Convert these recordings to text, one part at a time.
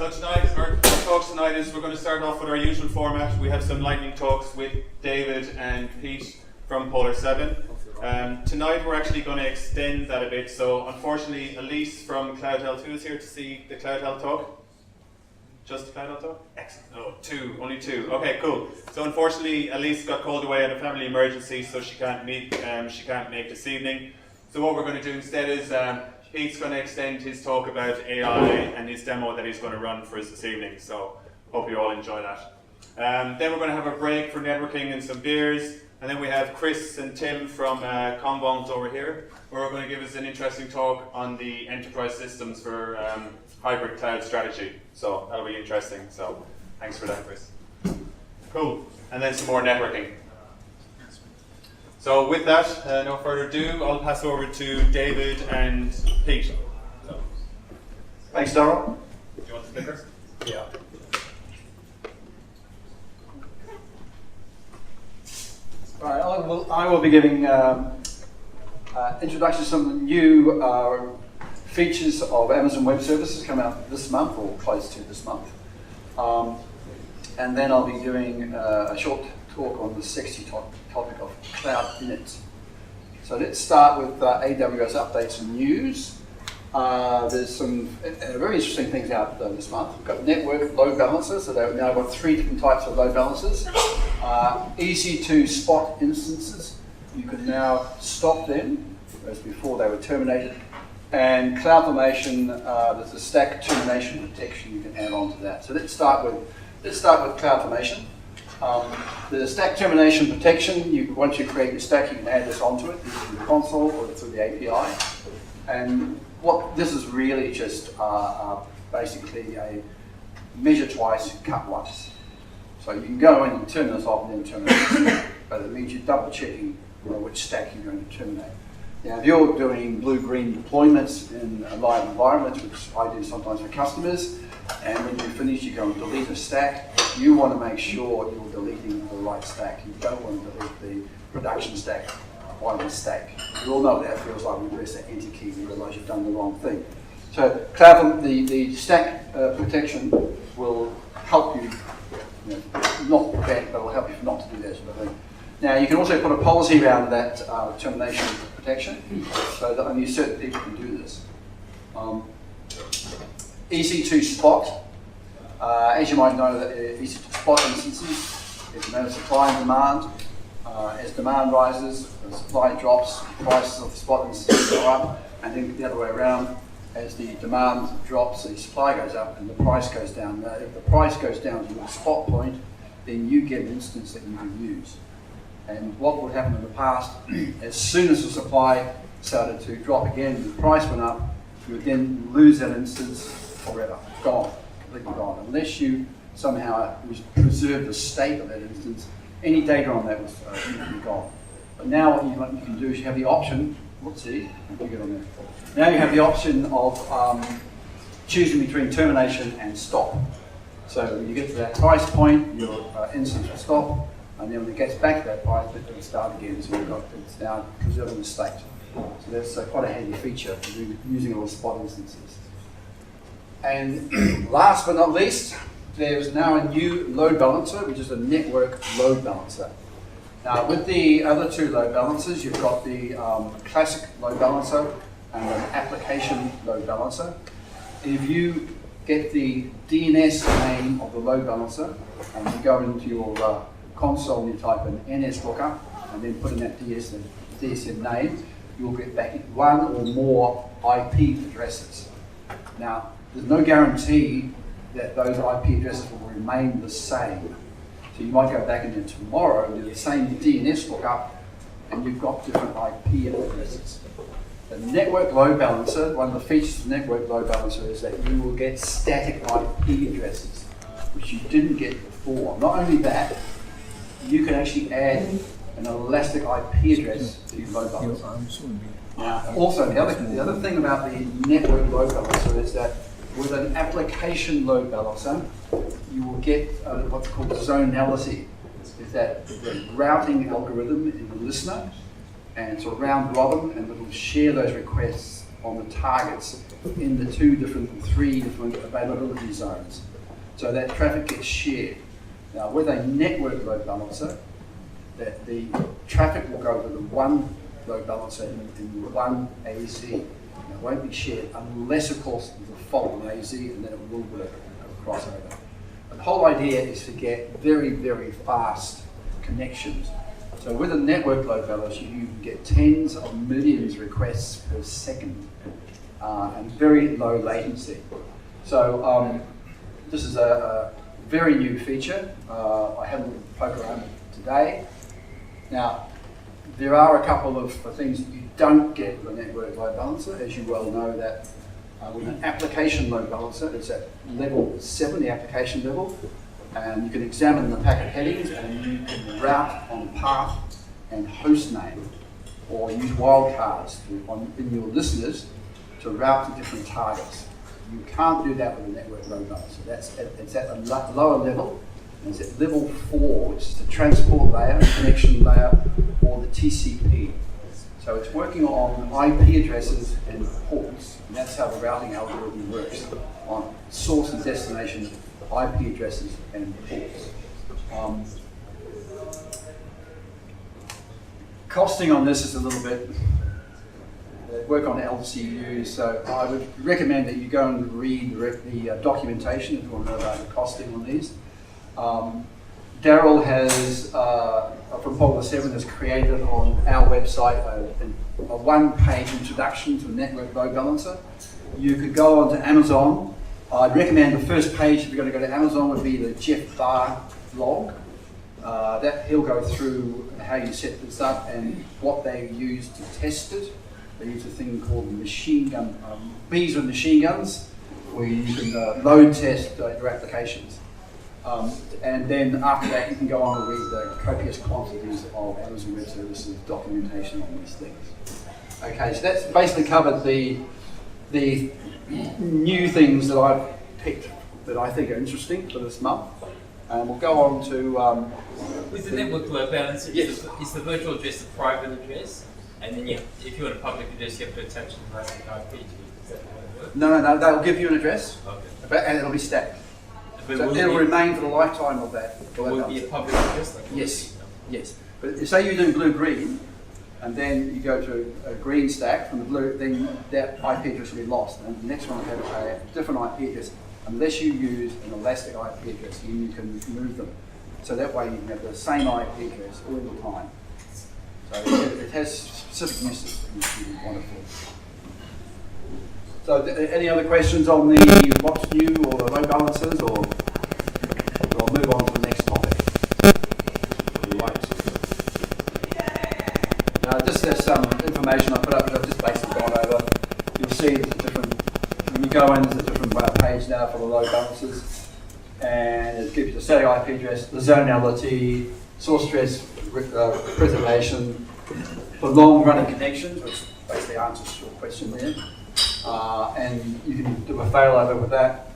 So tonight, our talk tonight is we're going to start off with our usual format. We have some lightning talks with David and Pete from PolarSeven. Tonight we're actually going to extend that a bit. So unfortunately, Elise from Cloud Health, who is here to see the Cloud Health talk? Just Cloud Health talk? Excellent. No, only two. Okay, cool. So unfortunately, Elise got called away on a family emergency, so she can't make this evening. So what we're going to do instead is Pete's going to extend his talk about AI and his demo that he's going to run for us this evening. So hope you all enjoy that. Then we're going to have a break for networking and some beers. And then we have Chris and Tim from Combons over here, where we're going to give us an interesting talk on the enterprise systems for hybrid cloud strategy. So that'll be interesting. So thanks for that, Chris. Cool. And then some more networking. So with that, no further ado, I'll pass over to David and Pete. So. Thanks, Darryl. Do you want the clicker? Yeah. Right, I will be giving introduction to some new features of Amazon Web Services come out this month, or close to this month. And then I'll be doing a short talk on the sexy topic of cloud init. So let's start with AWS Updates and news. There's some very interesting things out this month. We've got network load balancers, so they've now got 3 different types of load balancers. Easy to spot instances. You can now stop them, whereas before they were terminated. And CloudFormation, there's a stack termination protection you can add on to that. So let's start with CloudFormation. The stack termination protection, once you create your stack, you can add this onto it, either through the console or through the API. And what this is really just basically a measure twice, cut once. So you can go in and turn this off and then terminate it, but it means you're double checking which stack you're going to terminate. Now, if you're doing blue-green deployments in a live environment, which I do sometimes for customers, and when you finish, you go and delete a stack, you want to make sure you're deleting the right stack. You don't want to delete the production stack by mistake. You all know what that feels like when you press the enter key and you realize you've done the wrong thing. So the stack protection will help you, not prevent, but will help you not to do that sort of thing. Now, you can also put a policy around that termination protection, so that only certain people can do this. Easy to spot. As you might know, easy to spot instances. It's a matter of supply and demand. As demand rises, the supply drops, prices of the spot instances go up, and then the other way around. As the demand drops, the supply goes up and the price goes down. Now, if the price goes down to a spot point, then you get an instance that you can use. And what would happen in the past, as soon as the supply started to drop again, the price went up, you would then lose that instance forever, gone, completely gone. Unless you somehow preserve the state of that instance, any data on that was completely gone. But now what you can do is you have the option, let's see, you get on there. Now you have the option of choosing between termination and stop. So when you get to that price point, your instance will stop, and then when it gets back to that price, it will start again. So it's now preserving the state. So that's quite a handy feature for using all spot instances. And last but not least, there's now a new load balancer, which is a network load balancer. Now, with the other two load balancers, you've got the classic load balancer and an application load balancer. If you get the DNS name of the load balancer and you go into your console and you type in NS lookup and then put in that DSN name, you'll get back one or more IP addresses. Now, there's no guarantee that those IP addresses will remain the same. So you might go back in there tomorrow and do the same DNS lookup and you've got different IP addresses. The network load balancer, one of the features of the network load balancer is that you will get static IP addresses, which you didn't get before. Not only that, you can actually add an elastic IP address to your load balancer. Now, also, the other thing about the network load balancer is that with an application load balancer, you will get what's called zonality. Is that the routing algorithm in the listener, and it's a round robin, and it will share those requests on the targets in the three different availability zones. So that traffic gets shared. Now with a network load balancer, that the traffic will go to the one load balancer in one AZ. It won't be shared unless, of course, there's a fault in AZ, and then it will work crossover. The whole idea is to get very, very fast connections. So with a network load balancer, you can get tens of millions requests per second and very low latency. So this is a very new feature. I had a little poke around it today. Now, there are a couple of things that you don't get with a network load balancer. As you well know, that with an application load balancer, it's at level 7, the application level, and you can examine the packet headings and you can route on path and host name, or use wildcards in your listeners to route to different targets. You can't do that with a network load balancer. It's at a lower level. It's at level 4, which is the transport layer, connection layer, or the TCP. So it's working on IP addresses and ports, and that's how the routing algorithm works, on source and destination IP addresses and ports. Costing on this is a little bit, work on LCUs, so I would recommend that you go and read the documentation if you want to know about the costing on these. Daryl has, from PolarSeven, has created on our website a one-page introduction to the network load balancer. You could go onto Amazon. I'd recommend the first page, if you're going to go to Amazon, would be the Jeff Barr blog. That he'll go through how you set this up and what they use to test it. They use a thing called machine gun, bees with machine guns, where you can load test your applications. And then after that, you can go on and read the copious quantities of Amazon Web Services documentation on these things. Okay, so that's basically covered the new things that I've picked that I think are interesting for this month. And we'll go on to... with the network load balancer, yes. is the virtual address a private address? And then if you want a public address, you have to attach the elastic IP to it. Is that how it works? No, they'll give you an address, Okay. and it'll be stacked. But So will it'll it remain for the lifetime of that. will it be a public address? Like Yes. But say you do blue-green, and then you go to a green stack from the blue, then that IP address will be lost. And the next one will have a different IP address, unless you use an elastic IP address, and you can move them. So that way you can have the same IP address all the time. So it has specific uses, which is wonderful. So any other questions on the what's new or the load balancers, or I'll move on to the next topic. Just there's some information I put up that I've just basically gone over. You'll see there's a different, when you go in, there's a different page now for the load balancers, and it gives you the static IP address, the zonality, source address preservation, for long running connections, which basically answers your question there. And you can do a failover with that.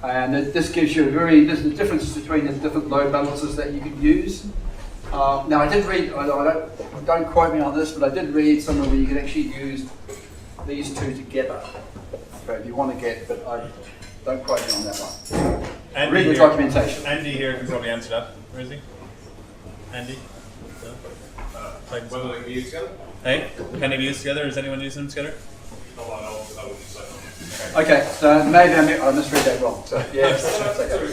And this gives you there's the difference between the different load balancers that you can use. Now I did read, don't quote me on this, but I did read somewhere where you can actually use these two together. So if you want to get, but don't quote me on that one. Read the documentation. Andy here can probably answer that. Where is he? Andy? Whether they can be used together? Hey, can they be used together? Is anyone using them together? Not that I know of, I wouldn't say. Okay, so maybe I misread that wrong. So yeah,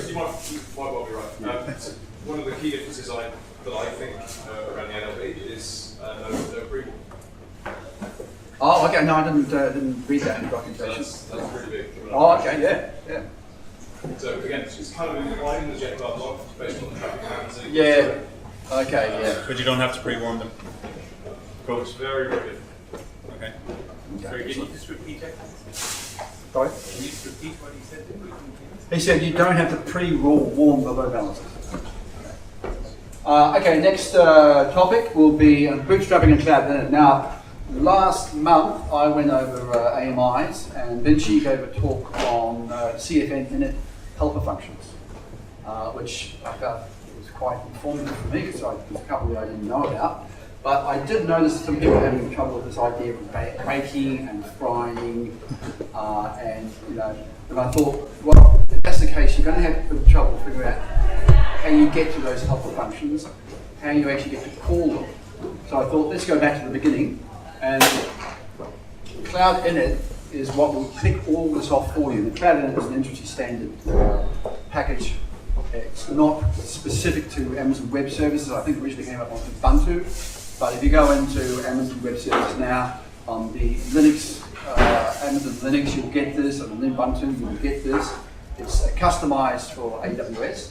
You might well be right. So one of the key differences that I think around the NLB is no approval. Oh, okay. No, I didn't read that in the documentation. That's really big. Oh, okay. Yeah. So again, it's kind of implied in the JetBlog blog based on the traffic patterns. Yeah. Okay. Yeah. But you don't have to pre-warm them. Cool. It's very, very good. Okay. Sorry, can you just repeat that? Sorry? Can you just repeat what he said? He said you don't have to pre-warm the load balancers. Okay, next topic will be bootstrapping and cloud internet. Now, last month I went over AMIs, and Vinci gave a talk on CFN init helper functions, which I felt was quite informative for me because there's a couple that I didn't know about. But I did notice some people having trouble with this idea of baking and frying, and I thought, well, if that's the case, you're going to have a bit of trouble figuring out how you get to those helper functions, how you actually get to call them. So I thought, let's go back to the beginning, and Cloud Init is what will pick all this off for you. The Cloud Init is an industry standard package. It's not specific to Amazon Web Services. I think it originally came up on Ubuntu, but if you go into Amazon Web Services now, on the Linux, Amazon Linux, you'll get this, and on Ubuntu, you'll get this. It's customized for AWS.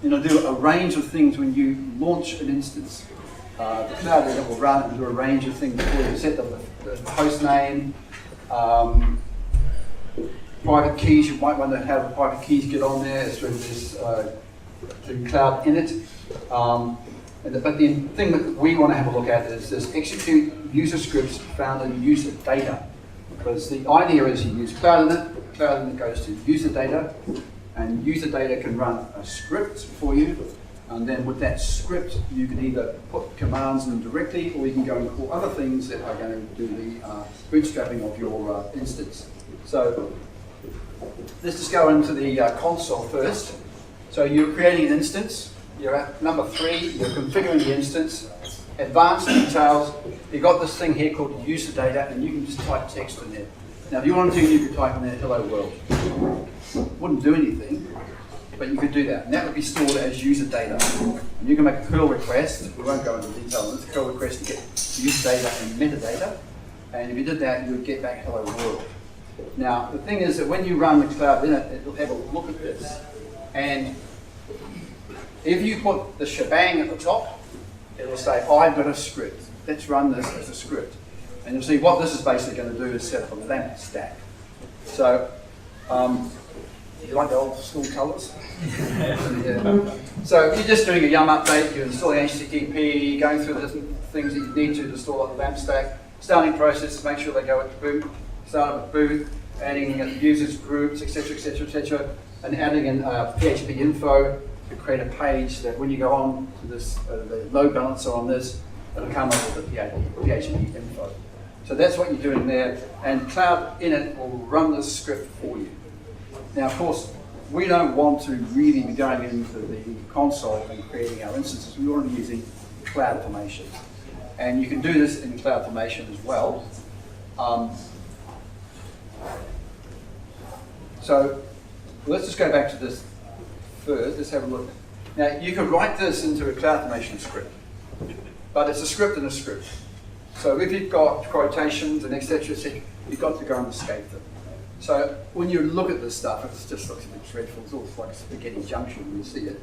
Do a range of things when you launch an instance. The Cloud Init will run and do a range of things for you. Set the host name, private keys. You might want to have the private keys get on there through this through Cloud Init. But the thing that we want to have a look at is this execute user scripts found in user data. Because the idea is you use Cloud Init goes to user data, and user data can run a script for you. And then with that script, you can either put commands in directly, or you can go and call other things that are going to do the bootstrapping of your instance. So let's just go into the console first. So you're creating an instance. You're at number 3. You're configuring the instance. Advanced details. You've got this thing here called user data, and you can just type text in there. Now, if you wanted to, you could type in there "Hello World." Wouldn't do anything, but you could do that, and that would be stored as user data. And you can make a curl request. We won't go into detail on this. Curl request to get user data and metadata, and if you did that, you would get back "Hello World." Now, the thing is that when you run the Cloud Init, it'll have a look at this, and if you put the shebang at the top, it'll say, "I've got a script. Let's run this as a script." And you'll see what this is basically going to do is set up a LAMP stack. So, you like the old school colours? Yeah. So if you're just doing a yum update, you're installing HTTP, going through the different things that you need to install the LAMP stack, starting processes, make sure they go at boot, start up at boot, adding users, groups, etc., etc., etc., and adding in PHP info to create a page that when you go on to this, the load balancer on this, it'll come up with the PHP info. So that's what you're doing there, and Cloud Init will run this script for you. Now, of course, we don't want to really be going into the console and creating our instances. We want to be using CloudFormation. And you can do this in CloudFormation as well. So let's just go back to this first. Let's have a look. Now, you could write this into a CloudFormation script, but it's a script in a script. So if you've got quotations and etc., you've got to go and escape them. So when you look at this stuff, it just looks a bit dreadful. It's almost like a spaghetti junction when you see it.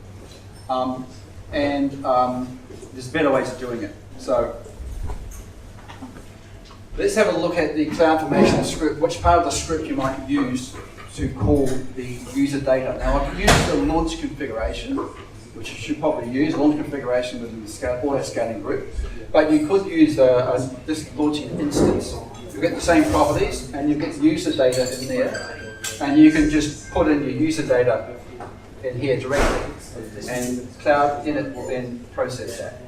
There's better ways of doing it. So let's have a look at the CloudFormation script, which part of the script you might use to call the user data. Now I've used the launch configuration, which you should probably use, launch configuration within the auto-scaling group. But you could use this launching instance. You get the same properties, and you get user data in there, and you can just put in your user data in here directly, and Cloud Init will then process that.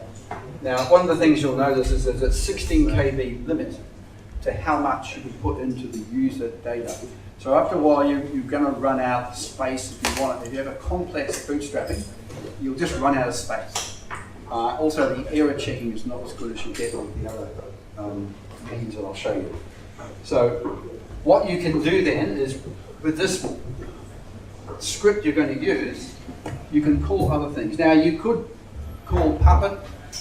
Now, one of the things you'll notice is there's a 16 KB limit to how much you can put into the user data. So after a while, you're going to run out of space if you want it. If you have a complex bootstrapping, you'll just run out of space. Also, the error checking is not as good as you get with the other means that I'll show you. So what you can do then is, with this script you're going to use, you can call other things. Now, you could call Puppet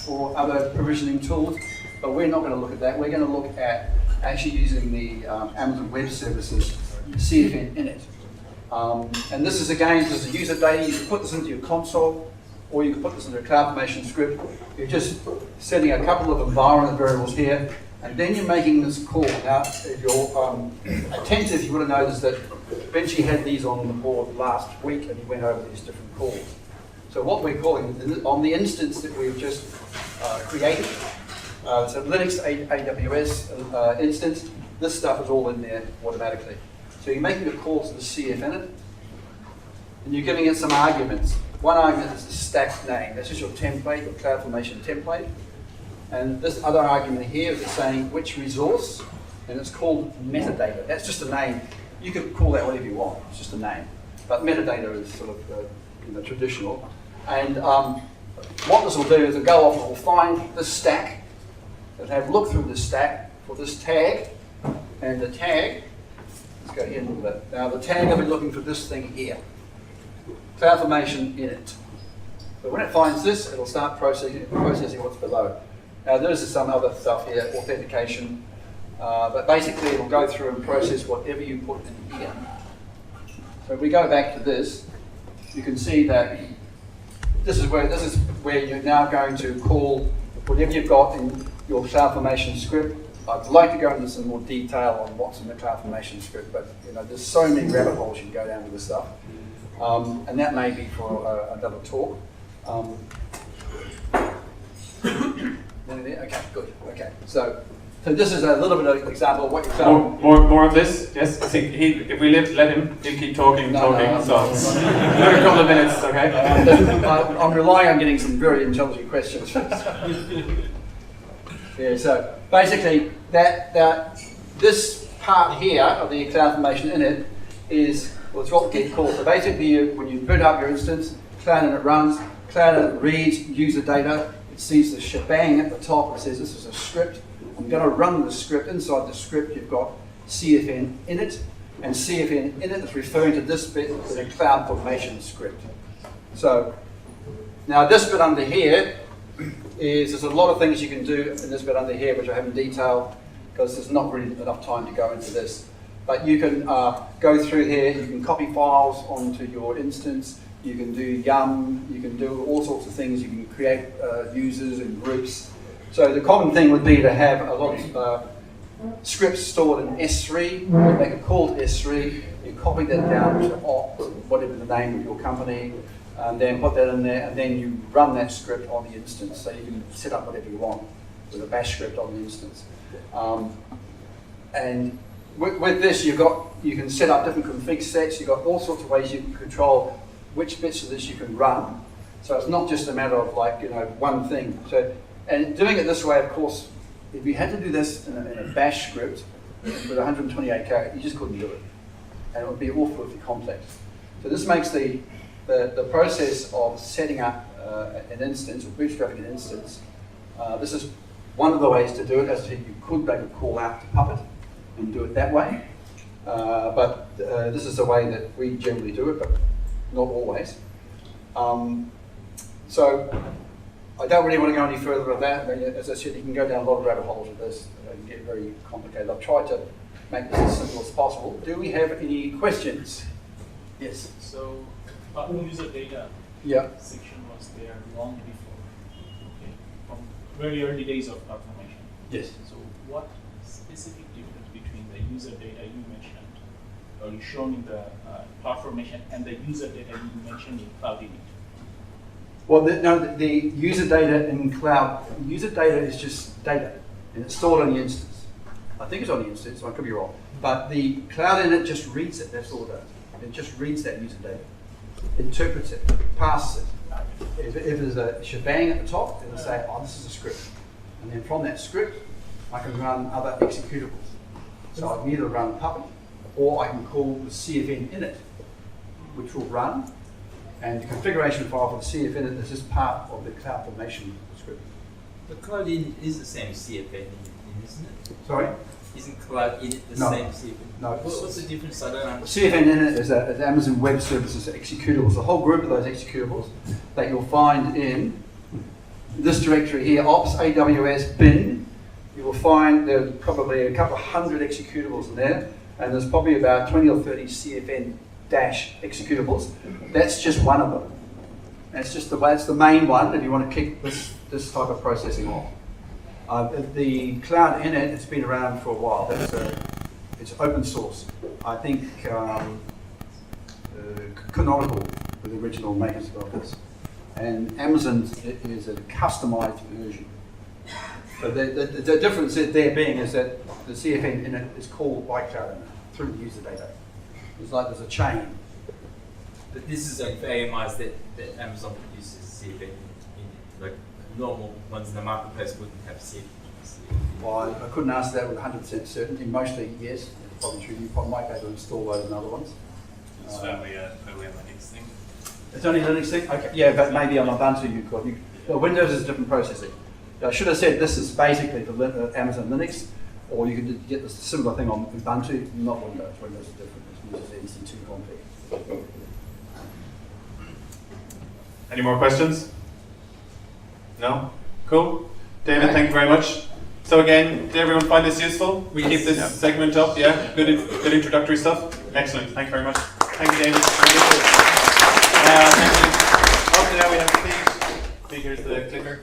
or other provisioning tools, but we're not going to look at that. We're going to look at actually using the Amazon Web Services CFN init. And this is, again, this is user data. You can put this into your console, or you can put this into a CloudFormation script. You're just setting a couple of environment variables here, and then you're making this call. Now, if you're attentive, you would have noticed that Benji had these on the board last week, and he went over these different calls. So what we're calling, on the instance that we've just created, it's a Linux AWS instance, this stuff is all in there automatically. So you're making a call to the CFN, and you're giving it some arguments. One argument is the stack name. This is your template, your CloudFormation template. And this other argument here is saying which resource, and it's called metadata. That's just a name. You can call that whatever you want. It's just a name. But metadata is sort of traditional. And what this will do is it'll go off and it'll find this stack. It'll have a look through this stack for this tag. And the tag, let's go here a little bit. Now the tag will be looking for this thing here. CloudFormation init. So when it finds this, it'll start processing what's below. Now there's some other stuff here, authentication. But basically it'll go through and process whatever you put in here. So if we go back to this, you can see that this is where you're now going to call whatever you've got in your CloudFormation script. I'd like to go into some more detail on what's in the CloudFormation script, but there's so many rabbit holes you can go down with this stuff, and that may be for another talk. Okay, good. Okay, so this is a little bit of an example of what you've done. More of this? Yes, I think if we let him, he'll keep talking. So another couple of minutes, okay? I'm relying on getting some very intelligent questions first. Yeah, so basically this part here of the CloudFormation init is, well, it's what we call. So basically, when you boot up your instance, Cloud Init runs, Cloud Init reads user data, it sees the shebang at the top, it says this is a script. I'm going to run the script. Inside the script, you've got CFN init, and CFN init is referring to this bit, the CloudFormation script. So now this bit under here there's a lot of things you can do in this bit under here, which I haven't detailed because there's not really enough time to go into this. But you can go through here, you can copy files onto your instance, you can do yum, you can do all sorts of things, you can create users and groups. So the common thing would be to have a lot of scripts stored in S3, you make a call to S3, you copy that down to opt, whatever the name of your company, and then put that in there, and then you run that script on the instance. So you can set up whatever you want with a bash script on the instance. And with this, you can set up different config sets. You've got all sorts of ways you can control which bits of this you can run. So it's not just a matter of one thing. So, and doing it this way, of course, if you had to do this in a bash script with 128 characters, you just couldn't do it. And it would be awfully complex. So this makes the process of setting up an instance, or bootstrapping an instance, this is one of the ways to do it. As I said, you could make a call out to Puppet and do it that way. But this is the way that we generally do it, but not always. So I don't really want to go any further with that. I mean, as I said, you can go down a lot of rabbit holes with this and get very complicated. I've tried to make this as simple as possible. Do we have any questions? Yes. So, user data section was there long before, from very early days of CloudFormation. Yes. So, what specific difference between the user data you mentioned, or you shown in the CloudFormation, and the user data you mentioned in Cloud Init? Well, the user data in cloud, user data is just data, and it's stored on the instance. I think it's on the instance, so I could be wrong. But the Cloud Init just reads it, that's all it does. It just reads that user data, interprets it, passes it. If there's a shebang at the top, it'll say, oh, this is a script. And then from that script, I can run other executables. So I can either run Puppet, or I can call the CFN init, which will run. And the configuration file for the CFN init is just part of the CloudFormation script. The Cloud Init is the same CFN, isn't it? Sorry? Isn't Cloud Init the No. same CFN? No. What's the difference? I don't understand. CFN init is Amazon Web Services executables, a whole group of those executables that you'll find in this directory here, ops AWS bin. You will find there's probably a couple of hundred executables in there, and there's probably about 20 or 30 CFN executables. That's just one of them. That's just that's the main one if you want to kick this type of processing off. The Cloud Init has been around for a while. It's open source. I think Canonical were the original makers of this, and Amazon is a customized version. So the difference there being is that the CFN Init is called by Cloud Init through the user data. It's like there's a chain. But this is like for AMIs that Amazon produces CFN in, like normal ones in the marketplace wouldn't have seen. Well, I couldn't answer that with 100% certainty. Mostly, yes. It's probably true. You might be able to install those in other ones. It's only a Linux thing. It's only a Linux thing? Okay. Yeah, but maybe on Ubuntu you could. Well, Windows is different processing. I should have said this is basically for Amazon Linux, or you could get the similar thing on Ubuntu, not Windows. Windows is different. It uses EC2 config. Any more questions? No? Cool. David, thank you very much. So again, did everyone find this useful? We keep this segment up, yeah? Good introductory stuff? Excellent, thank you very much. Thank you, David. Thank you. Up to now we have Pete. Pete, here's the clicker.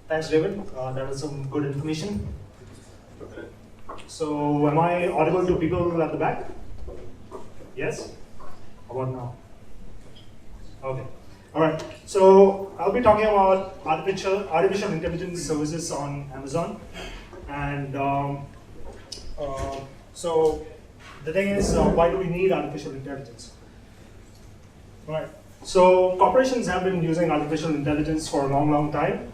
Thanks, David. That was some good information. So, am I audible to people at the back? Yes? How about now? Okay. All right. So, I'll be talking about artificial intelligence services on Amazon. And so, the thing is, why do we need artificial intelligence? All right. So corporations have been using artificial intelligence for a long, long time.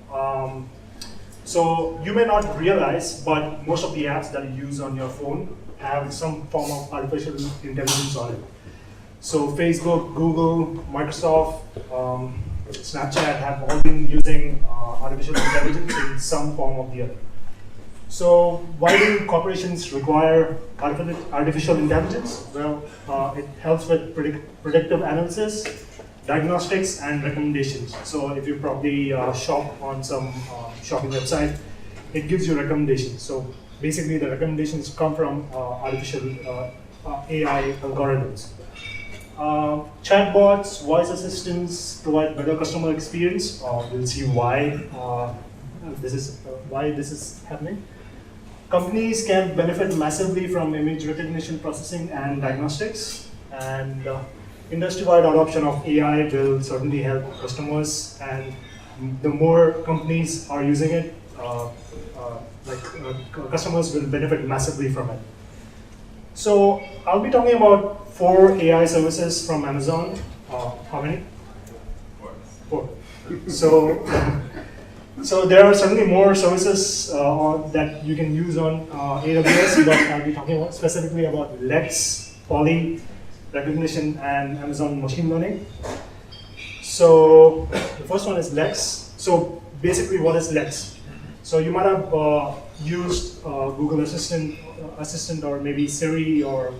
So you may not realize, but most of the apps that you use on your phone have some form of artificial intelligence on it. So Facebook, Google, Microsoft, Snapchat have all been using artificial intelligence in some form or the other. So why do corporations require artificial intelligence? Well, it helps with predictive analysis, diagnostics, and recommendations. So if you probably shop on some shopping website, it gives you recommendations. So basically the recommendations come from artificial AI algorithms. Chatbots, voice assistants provide better customer experience. We'll see why this is happening. Companies can benefit massively from image recognition processing and diagnostics, and industry-wide adoption of AI will certainly help customers, and the more companies are using it, customers will benefit massively from it. So I'll be talking about 4 AI services from Amazon. How many? 4. So there are certainly more services that you can use on AWS, but I'll be talking specifically about Lex, Poly, recognition, and Amazon machine learning. So the first one is Lex. So basically, what is Lex? So you might have used Google Assistant, or maybe Siri, or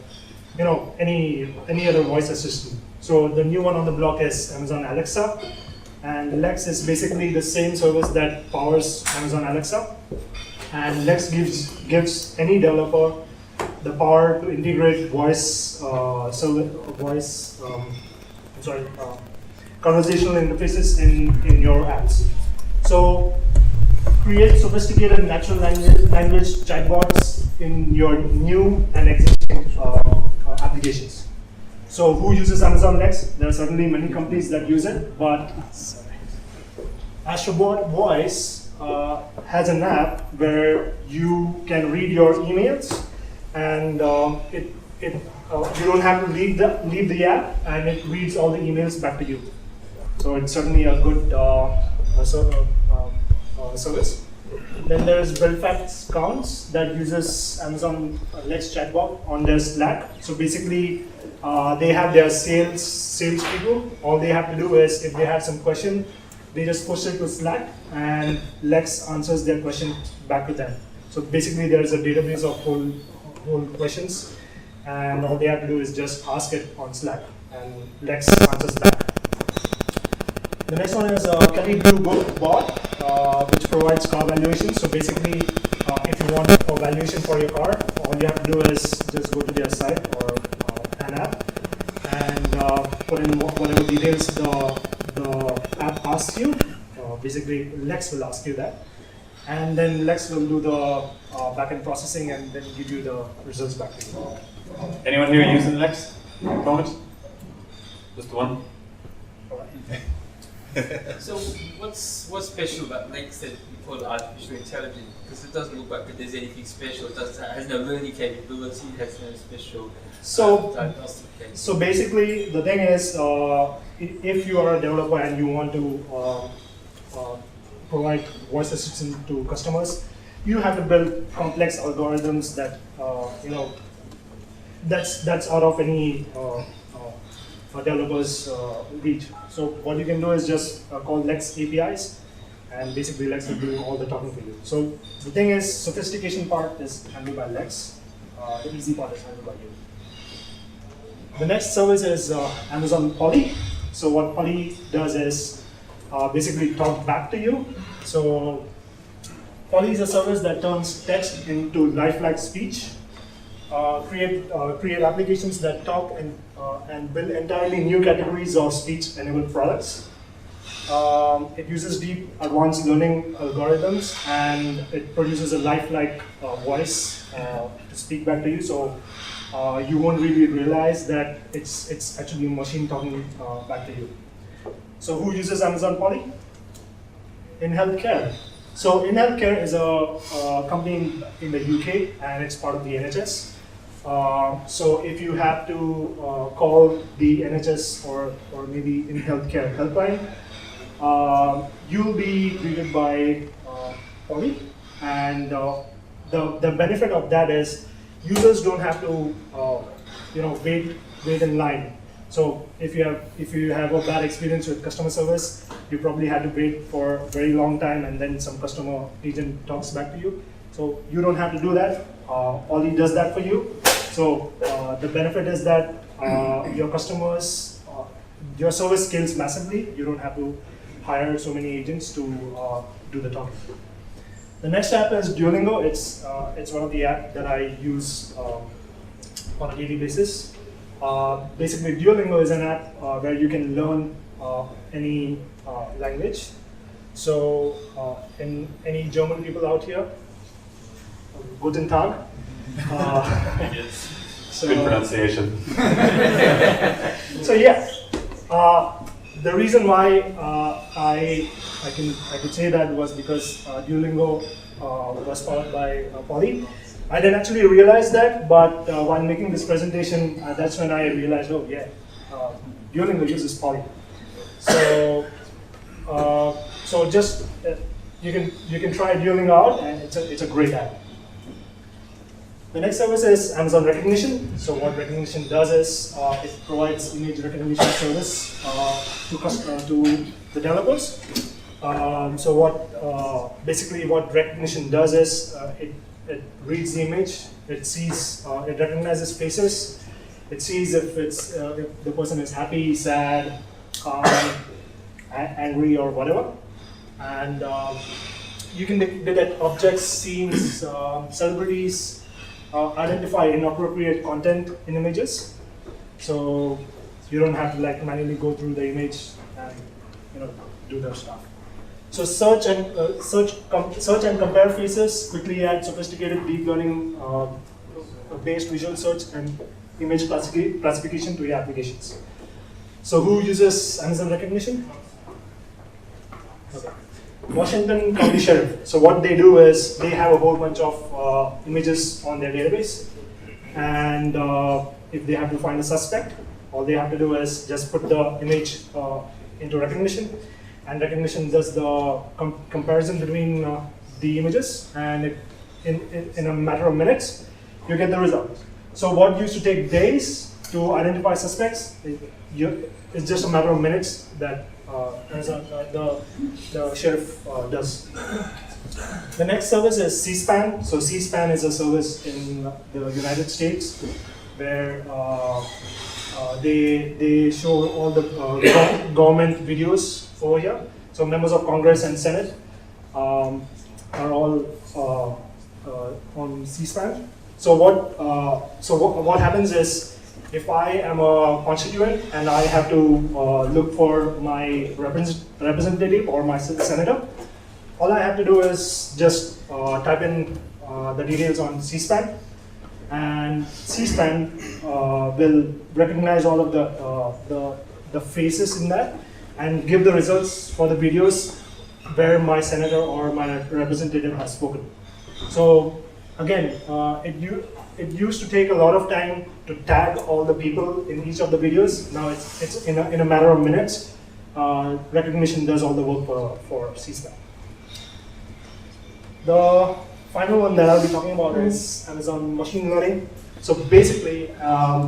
any other voice assistant. So the new one on the block is Amazon Alexa, and Lex is basically the same service that powers Amazon Alexa. And Lex gives any developer the power to integrate conversational interfaces in your apps. So create sophisticated natural language chatbots in your new and existing applications. So who uses Amazon Lex? There are certainly many companies that use it, but Astrobot Voice has an app where you can read your emails, and you don't have to leave the app, and it reads all the emails back to you. So it's certainly a good service. Then there's Buildfax Counts that uses Amazon Lex chatbot on their Slack. So basically, they have their salespeople. All they have to do is, if they have some question, they just push it to Slack, and Lex answers their question back to them. So basically, there is a database of whole questions, and all they have to do is just ask it on Slack, and Lex answers back. The next one is Kelly Blue Bot, which provides car valuations. So basically, if you want a valuation for your car, all you have to do is just go to their site or an app and put in whatever details the app asks you. Basically, Lex will ask you that, and then Lex will do the backend processing and then give you the results back to you. Anyone here using Lex at the moment? Just the one? All right. So what's special about Lex that you call it artificial intelligence? Because it doesn't look like there's anything special. It has no learning capability. It has no special diagnostic capability. So basically, the thing is, if you are a developer and you want to provide voice assistant to customers, you have to build complex algorithms that that's out of any developer's reach. So what you can do is just call Lex APIs, and basically Lex will do all the talking for you. So the thing is, sophistication part is handled by Lex. The easy part is handled by you. The next service is Amazon Polly. So what Polly does is basically talk back to you. So Polly is a service that turns text into lifelike speech, create applications that talk and build entirely new categories of speech-enabled products. It uses deep advanced learning algorithms, and it produces a lifelike voice to speak back to you. So you won't really realize that it's actually a machine talking back to you. So who uses Amazon Polly? In healthcare. So In Healthcare is a company in the UK, and it's part of the NHS. So if you have to call the NHS or maybe In Healthcare helpline, you'll be greeted by Polly, and the benefit of that is users don't have to wait in line. So if you have a bad experience with customer service, you probably had to wait for a very long time, and then some customer agent talks back to you. So you don't have to do that. Polly does that for you. So the benefit is that your customers, your service scales massively. You don't have to hire so many agents to do the talking. The next app is Duolingo. It's one of the apps that I use on a daily basis. Basically, Duolingo is an app where you can learn any language. So, in any German people out here, Guten Tag. So, Good pronunciation. So yeah, the reason why I could say that was because Duolingo was powered by Polly. I didn't actually realize that, but while making this presentation, that's when I realized, oh yeah, Duolingo uses Polly. So just you can try Duolingo out, and it's a great app. The next service is Amazon Recognition. So what Recognition does is it provides image recognition service to the developers. So basically what Recognition does is it reads the image, it recognizes faces, it sees if the person is happy, sad, angry, or whatever, and you can detect objects, scenes, celebrities. Identify inappropriate content in images, so you don't have to manually go through the image and do that stuff. So search and compare faces, quickly add sophisticated deep learning based visual search and image classification to your applications. So who uses Amazon Recognition? Okay. Washington County Sheriff. So what they do is they have a whole bunch of images on their database, and if they have to find a suspect, all they have to do is just put the image into Recognition, and Recognition does the comparison between the images, and in a matter of minutes, you get the result. So what used to take days to identify suspects, it's just a matter of minutes that the sheriff does. The next service is C-SPAN. So C-SPAN is a service in the United States where they show all the government videos over here. So members of Congress and Senate are all on C-SPAN. So what happens is, if I am a constituent and I have to look for my representative or my senator, all I have to do is just type in the details on C-SPAN, and C-SPAN will recognize all of the faces in that, and give the results for the videos where my senator or my representative has spoken. So again, it used to take a lot of time to tag all the people in each of the videos. Now it's in a matter of minutes. Recognition does all the work for CSNAP. The final one that I'll be talking about is Amazon Machine Learning. So basically,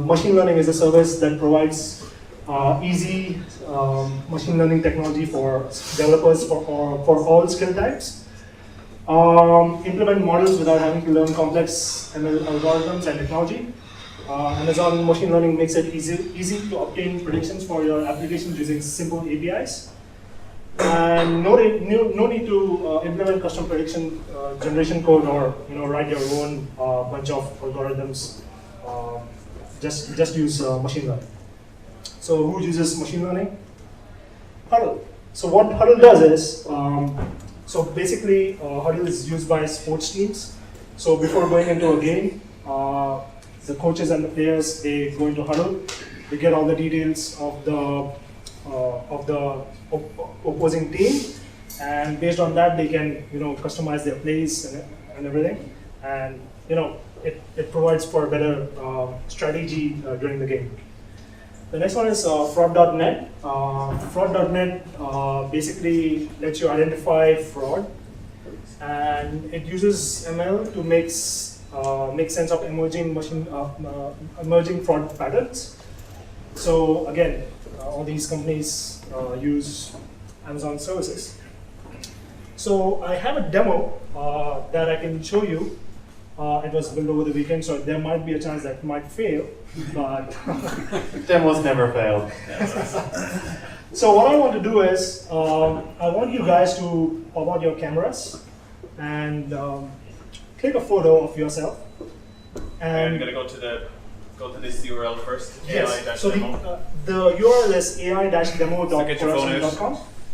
machine learning is a service that provides easy machine learning technology for developers for all skill types. Implement models without having to learn complex ML algorithms and technology. Amazon Machine Learning makes it easy to obtain predictions for your applications using simple APIs. And no need to implement custom prediction generation code or write your own bunch of algorithms. Just use machine learning. So who uses machine learning? Huddle. So what Huddle does is, so basically Huddle is used by sports teams. So before going into a game, the coaches and the players, they go into Huddle. They get all the details of the opposing team, and based on that, they can customize their plays and everything, and it provides for a better strategy during the game. The next one is fraud.net. Fraud.net basically lets you identify fraud, and it uses ML to make sense of emerging fraud patterns. So again, all these companies use Amazon services. So I have a demo that I can show you. It was built over the weekend, so there might be a chance that it might fail, but Demos never fail. So what I want to do is, I want you guys to pop out your cameras and click a photo of yourself. And And you're going to go to this URL first. yes, so AI-demo. the URL is ai-demo.com. So get your phone out.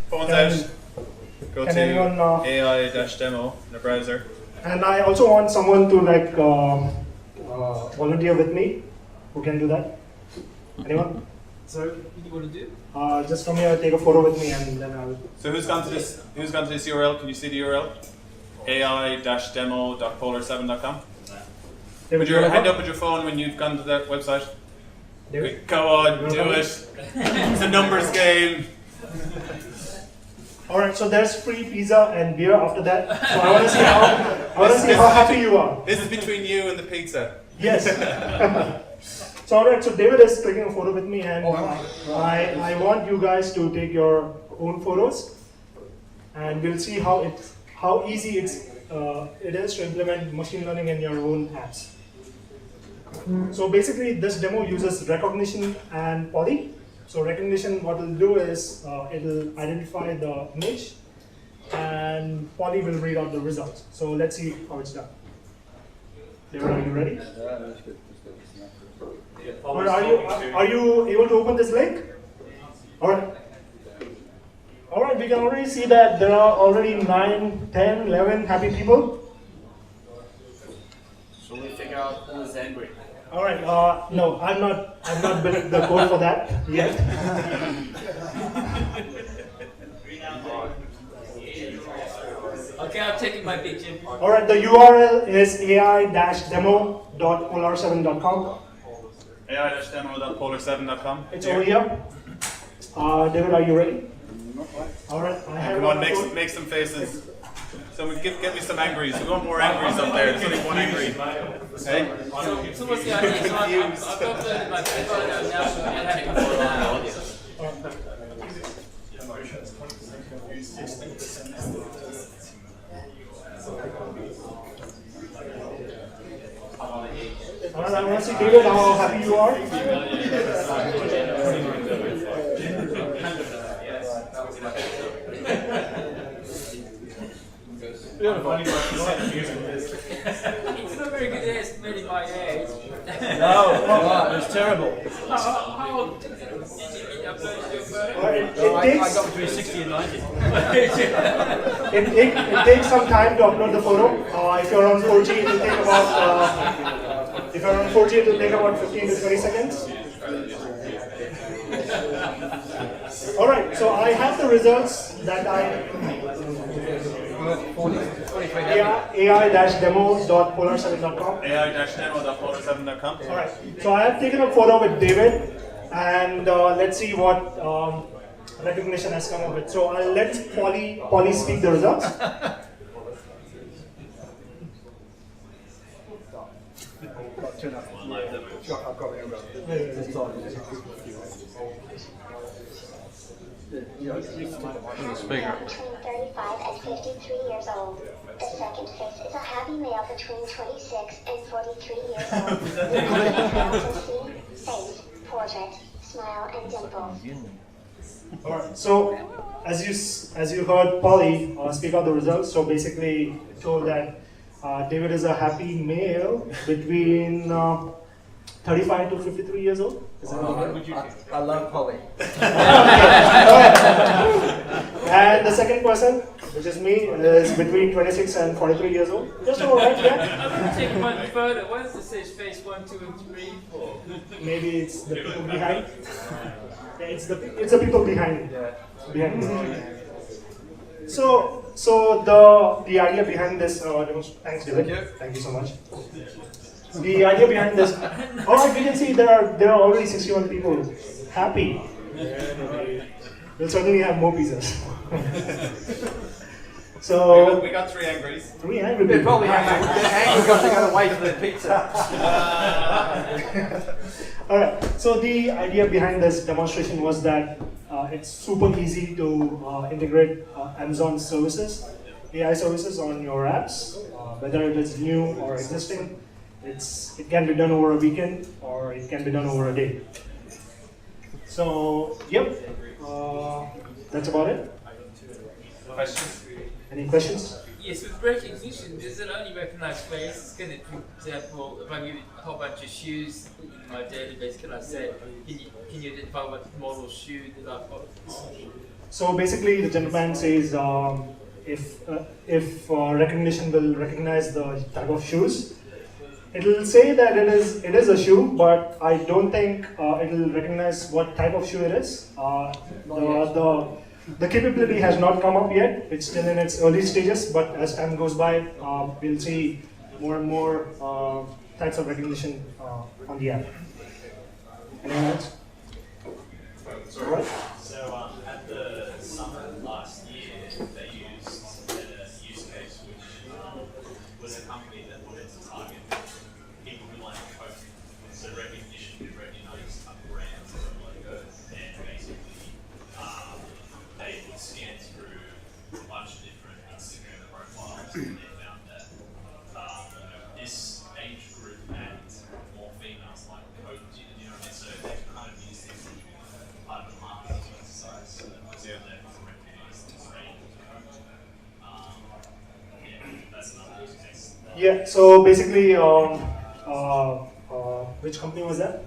Phones out. Go can to anyone, AI-demo in the browser. And I also want someone to volunteer with me. Who can do that? Anyone? So, what do you want to do? Just come here, take a photo with me, and then I'll. So who's gone to this URL? Can you see the URL? ai-demo.polar7.com. Put your hand up with your phone when you've gone to that website. Go on, do it. It's a numbers game. All right, so there's free pizza and beer after that. So I want to see how happy you are. This is between you and the pizza. Yes. So all right, so David is taking a photo with me, and I want you guys to take your own photos, and we'll see how easy it is to implement machine learning in your own apps. So basically, this demo uses recognition and poly. So recognition, what it'll do is it'll identify the image, and poly will read out the results. So let's see how it's done. David, are you ready? Or are you able to open this link? All right. All right, we can already see that there are already 9, 10, 11 happy people. Shall we figure out who's angry? All right. No, I've not built the code for that yet. Okay, I'm taking my picture. All right. The URL is ai-demo.polar7.com. ai-demo.polar7.com. It's over here. David, are you ready? All right. I have Come on, make some faces. So get me some angries. We want more angries up there. There's only one angry. Hey? So what's the idea? So I've uploaded my photo now, and having a photo now. All right, I want to see David how happy you are. It's not very good at estimating my age. No, it's terrible. How old did you upload your photo? All right, I got between 60 and 90. it takes some time to upload the photo. If you're on 4G, it will take about 15 to 20 seconds. All right, so I have the results that AI-demo.polar7.com. AI-demo.polar7.com. All right, so I have taken a photo with David, and let's see what recognition has come up with. So I'll let Polly speak the results. Between 35 and 53 years old. The second face is a happy male between 26 and 43 years old. You can also see face, portrait, smile, and dimple. All right. So as you heard Polly speak out the results, so basically it told that David is a happy male between 35 to 53 years old. Is that okay? I love Polly. And the second person, which is me, is between 26 and 43 years old. Just all right, yeah. I'm going to take one further. What does it say face 1, 2, and 3 for? Maybe it's the people behind. Yeah, it's the people behind. Behind. So the idea behind this thanks David. Thank you so much. The idea behind this, all right, we can see there are already 61 people happy. We'll certainly have more pizzas. So we got 3 angries. 3 angry They're people. probably angry because they're going to wait for their pizza. All right. So the idea behind this demonstration was that it's super easy to integrate Amazon services, AI services on your apps, whether it is new or existing. It can be done over a weekend or it can be done over a day. So, yep, that's about it. Questions? Any questions? Yes, with recognition, does it only recognize face? Can it, for example, if I give it a whole bunch of shoes in my database, can I say, can you identify what model shoe that I've got? So basically, the gentleman says if recognition will recognize the type of shoes, it will say that it is a shoe, but I don't think it will recognize what type of shoe it is. The capability has not come up yet. It's still in its early stages, but as time goes by, we'll see more and more types of recognition on the app. Anyone else? Sorry. So at the summit last year, they used a use case which was a company that wanted to target people who like Coke. So recognition could recognize a brand or a logo, and basically they would scan through a bunch of different Instagram profiles, and they found that this age group and more females like Coke. You know what I mean? So they kind of use this as part of the marketing exercise. So that was there to recognize this range of Coke. Yeah, that's another use case. Yeah. So basically, which company was that?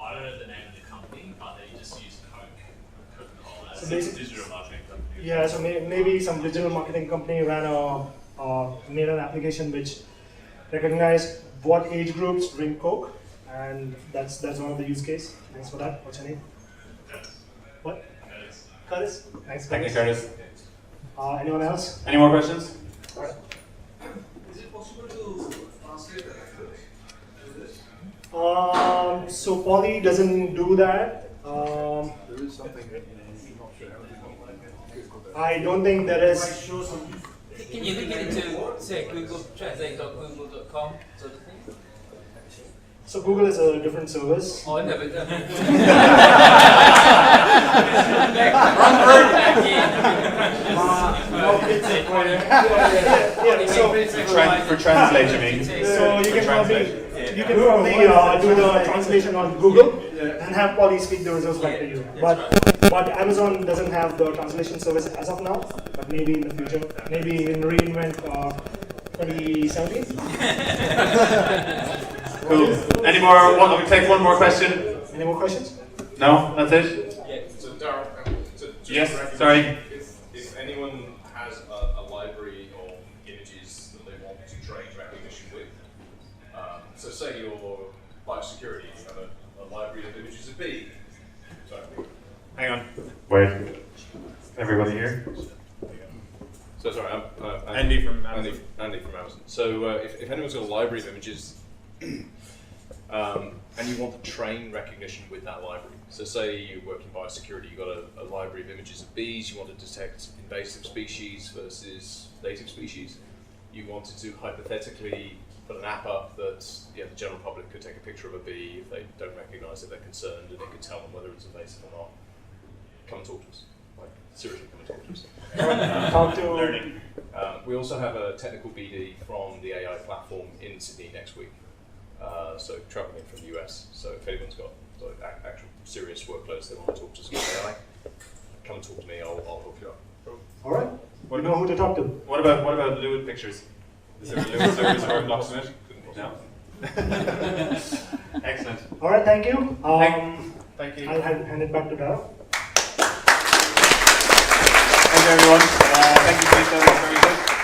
I don't know the name of the company, but they just use Coca-Cola as So a basically- digital marketing company. Yeah, so maybe some digital marketing company made an application which recognized what age groups drink Coke, and that's one of the use case. Thanks for that. What's your name? What? Curtis. Thanks, Thank you, Curtis. Curtis. Anyone else? Any more questions? All right. Is it possible to translate that language? So Poly doesn't do that. There is something I'm not sure how to do. I don't think there is. Can you link it into, say, Google translate.google.com sort of thing? So Google is a different service. Oh, no, but Yeah, so For translate, you mean? So you can translate. probably do the translation on Google and have Poly speak the results back to you. But Amazon doesn't have the translation service as of now. But maybe in the future, maybe in reInvent 2017. Cool. Any more? We take one more question. Any more questions? No, that's it. So Darryl, so just Yes, recognition, sorry. If anyone has a library of images that they want to train recognition with, so say you're biosecurity, you have a library of images of B. Sorry. Hang on. Wait, everybody here? So sorry, I'm Andy from Amazon. Andy from Amazon. So if anyone's got a library of images, and you want to train recognition with that library. So say you're working biosecurity, you've got a library of images of bees, you want to detect invasive species versus native species. You wanted to hypothetically put an app up that the general public could take a picture of a bee. If they don't recognise it, they're concerned, and it could tell them whether it's invasive or not. Come and talk to us. Like, seriously, come and talk to us. Talk to Learning. We also have a technical BD from the AI platform in Sydney next week. So travelling in from the US. So if anyone's got actual serious workloads they want to talk to us about AI, come and talk to me. I'll hook you up. All right. What You know who to talk to. What about Lewis pictures? Is there a Lewis service or blocks in it? No. Excellent. All right. Thank you. Thank you. I'll hand it back to Dara. Thank you, everyone. Thank you, Peter. That was very good.